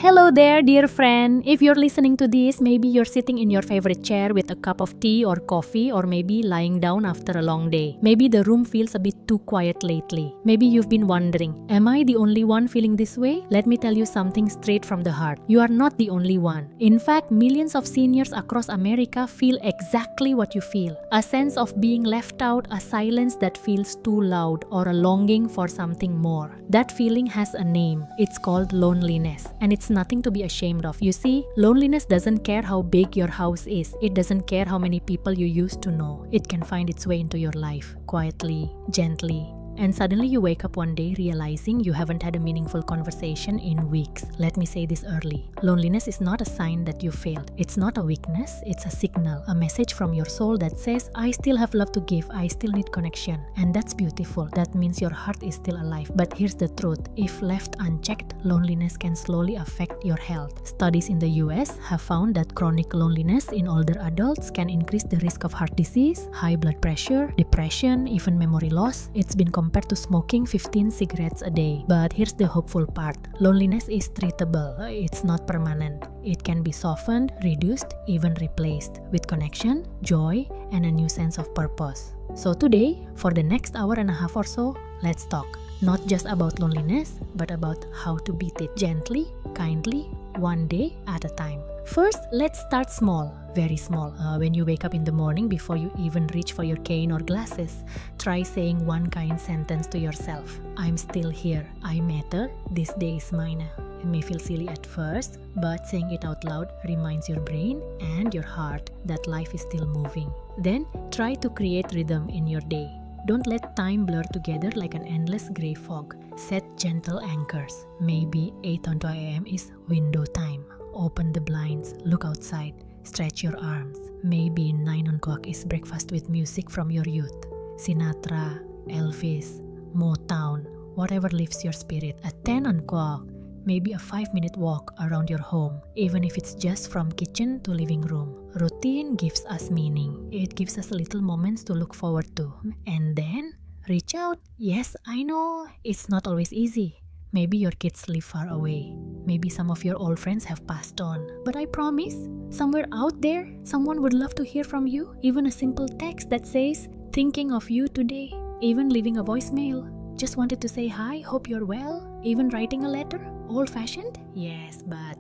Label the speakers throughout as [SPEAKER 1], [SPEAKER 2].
[SPEAKER 1] Hello there, dear friend. If you're listening to this, maybe you're sitting in your favorite chair with a cup of tea or coffee, or maybe lying down after a long day. Maybe the room feels a bit too quiet lately. Maybe you've been wondering, am I the only one feeling this way? Let me tell you something straight from the heart. You are not the only one. In fact, millions of seniors across America feel exactly what you feel. A sense of being left out, a silence that feels too loud, or a longing for something more. That feeling has a name. It's called loneliness. And it's nothing to be ashamed of. You see, loneliness doesn't care how big your house is. It doesn't care how many people you used to know. It can find its way into your life, quietly, gently. And suddenly you wake up one day realizing you haven't had a meaningful conversation in weeks. Let me say this early. Loneliness is not a sign that you failed. It's not a weakness, it's a signal, a message from your soul that says, I still have love to give, I still need connection. And that's beautiful. That means your heart is still alive. But here's the truth. If left unchecked, loneliness can slowly affect your health. Studies in the US have found that chronic loneliness in older adults can increase the risk of heart disease, high blood pressure, depression, even memory loss. It's been compared to smoking 15 cigarettes a day. But here's the hopeful part. Loneliness is treatable. It's not permanent. It can be softened, reduced, even replaced with connection, joy, and a new sense of purpose. So today, for the next hour and a half or so, let's talk. Not just about loneliness, but about how to beat it gently, kindly, one day at a time. First, let's start small, very small. When you wake up in the morning, before you even reach for your cane or glasses, try saying one kind sentence to yourself. I'm still here. I matter. This day is mine. It may feel silly at first, but saying it out loud reminds your brain and your heart that life is still moving. Then, try to create rhythm in your day. Don't let time blur together like an endless gray fog. Set gentle anchors. Maybe 8:20 a.m. is window time. Open the blinds, look outside, stretch your arms. Maybe 9 o'clock is breakfast with music from your youth. Sinatra, Elvis, Motown, whatever lifts your spirit. At 10 o'clock, maybe a 5-minute walk around your home, even if it's just from kitchen to living room. Routine gives us meaning. It gives us little moments to look forward to. And then, reach out. Yes, I know, it's not always easy. Maybe your kids live far away. Maybe some of your old friends have passed on. But I promise, somewhere out there, someone would love to hear from you. Even a simple text that says, thinking of you today. Even leaving a voicemail. Just wanted to say hi, hope you're well. Even writing a letter. Old-fashioned? Yes, but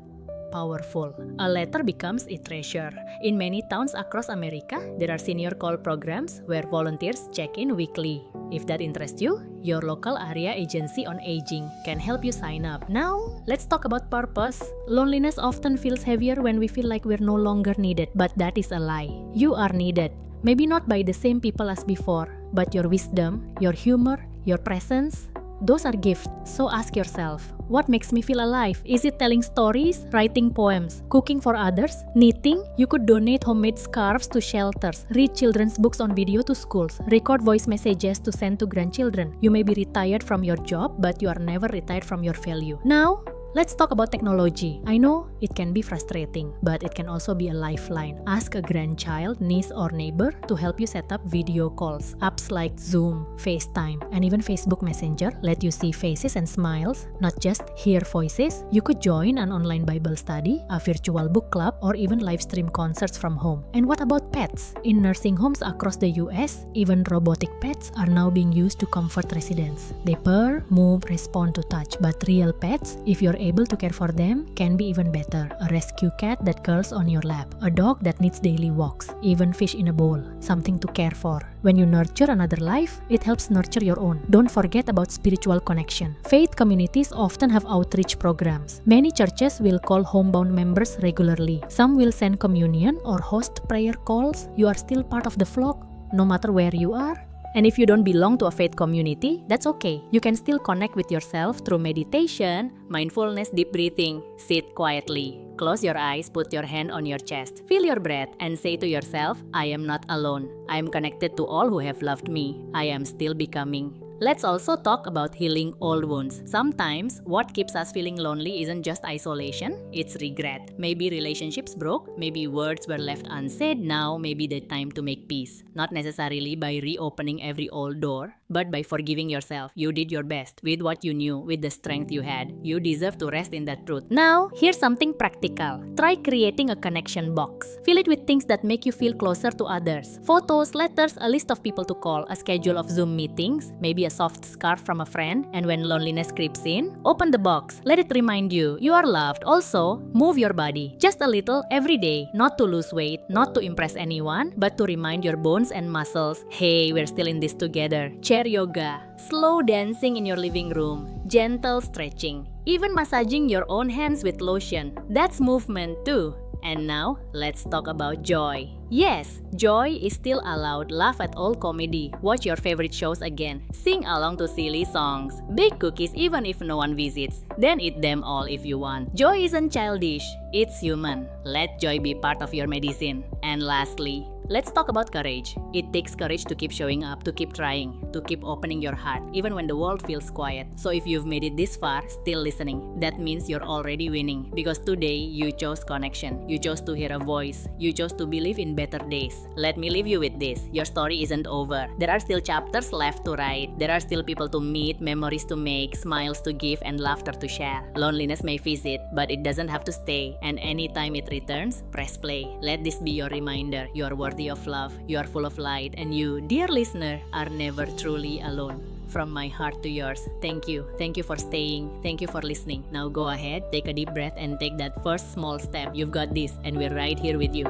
[SPEAKER 1] powerful. A letter becomes a treasure. In many towns across America, there are senior call programs where volunteers check in weekly. If that interests you, your local area agency on aging can help you sign up. Now, let's talk about purpose. Loneliness often feels heavier when we feel like we're no longer needed, but that is a lie. You are needed. Maybe not by the same people as before, but your wisdom, your humor, your presence, those are gifts. So ask yourself, what makes me feel alive? Is it telling stories, writing poems, cooking for others, knitting? You could donate homemade scarves to shelters, read children's books on video to schools, record voice messages to send to grandchildren. You may be retired from your job, but you are never retired from your value. Now, let's talk about technology. I know it can be frustrating, but it can also be a lifeline. Ask a grandchild, niece, or neighbor to help you set up video calls. Apps like Zoom, FaceTime, and even Facebook Messenger let you see faces and smiles, not just hear voices. You could join an online Bible study, a virtual book club, or even live stream concerts from home. And what about pets? In nursing homes across the US, even robotic pets are now being used to comfort residents. They purr, move, respond to touch. But real pets, if you're able to care for them, can be even better. A rescue cat that curls on your lap, a dog that needs daily walks, even fish in a bowl, something to care for. When you nurture another life, it helps nurture your own. Don't forget about spiritual connection. Faith communities often have outreach programs. Many churches will call homebound members regularly. Some will send communion or host prayer calls. You are still part of the flock, no matter where you are. And if you don't belong to a faith community, that's okay. You can still connect with yourself through meditation, mindfulness, deep breathing. Sit quietly. Close your eyes, put your hand on your chest, feel your breath, and say to yourself, I am not alone. I am connected to all who have loved me. I am still becoming. Let's also talk about healing old wounds. Sometimes, what keeps us feeling lonely isn't just isolation, it's regret. Maybe relationships broke, maybe words were left unsaid, now maybe the time to make peace. Not necessarily by reopening every old door, but by forgiving yourself. You did your best with what you knew, with the strength you had. You deserve to rest in that truth. Now, here's something practical. Try creating a connection box. Fill it with things that make you feel closer to others. Photos, letters, a list of people to call, a schedule of Zoom meetings, maybe a soft scarf from a friend, and when loneliness creeps in, open the box. Let it remind you are loved. Also, move your body. Just a little every day. Not to lose weight, not to impress anyone, but to remind your bones and muscles, hey, we're still in this together. Chair yoga, slow dancing in your living room, gentle stretching, even massaging your own hands with lotion. That's movement too. And now, let's talk about joy. Yes, joy is still allowed. Laugh at all comedy, watch your favorite shows again, sing along to silly songs, bake cookies even if no one visits, then eat them all if you want. Joy isn't childish, it's human. Let joy be part of your medicine. And lastly, let's talk about courage. It takes courage to keep showing up, to keep trying, to keep opening your heart, even when the world feels quiet. So if you've made it this far, still listening, that means you're already winning. Because today, you chose connection. You chose to hear a voice. You chose to believe in better days. Let me leave you with this. Your story isn't over. There are still chapters left to write. There are still people to meet, memories to make, smiles to give, and laughter to share. Loneliness may visit, but it doesn't have to stay. And anytime it returns, press play. Let this be your reminder. You are worthy of love. You are full of light. And you, dear listener, are never truly alone. From my heart to yours, thank you. Thank you for staying. Thank you for listening. Now go ahead, take a deep breath and take that first small step. You've got this, and we're right here with you.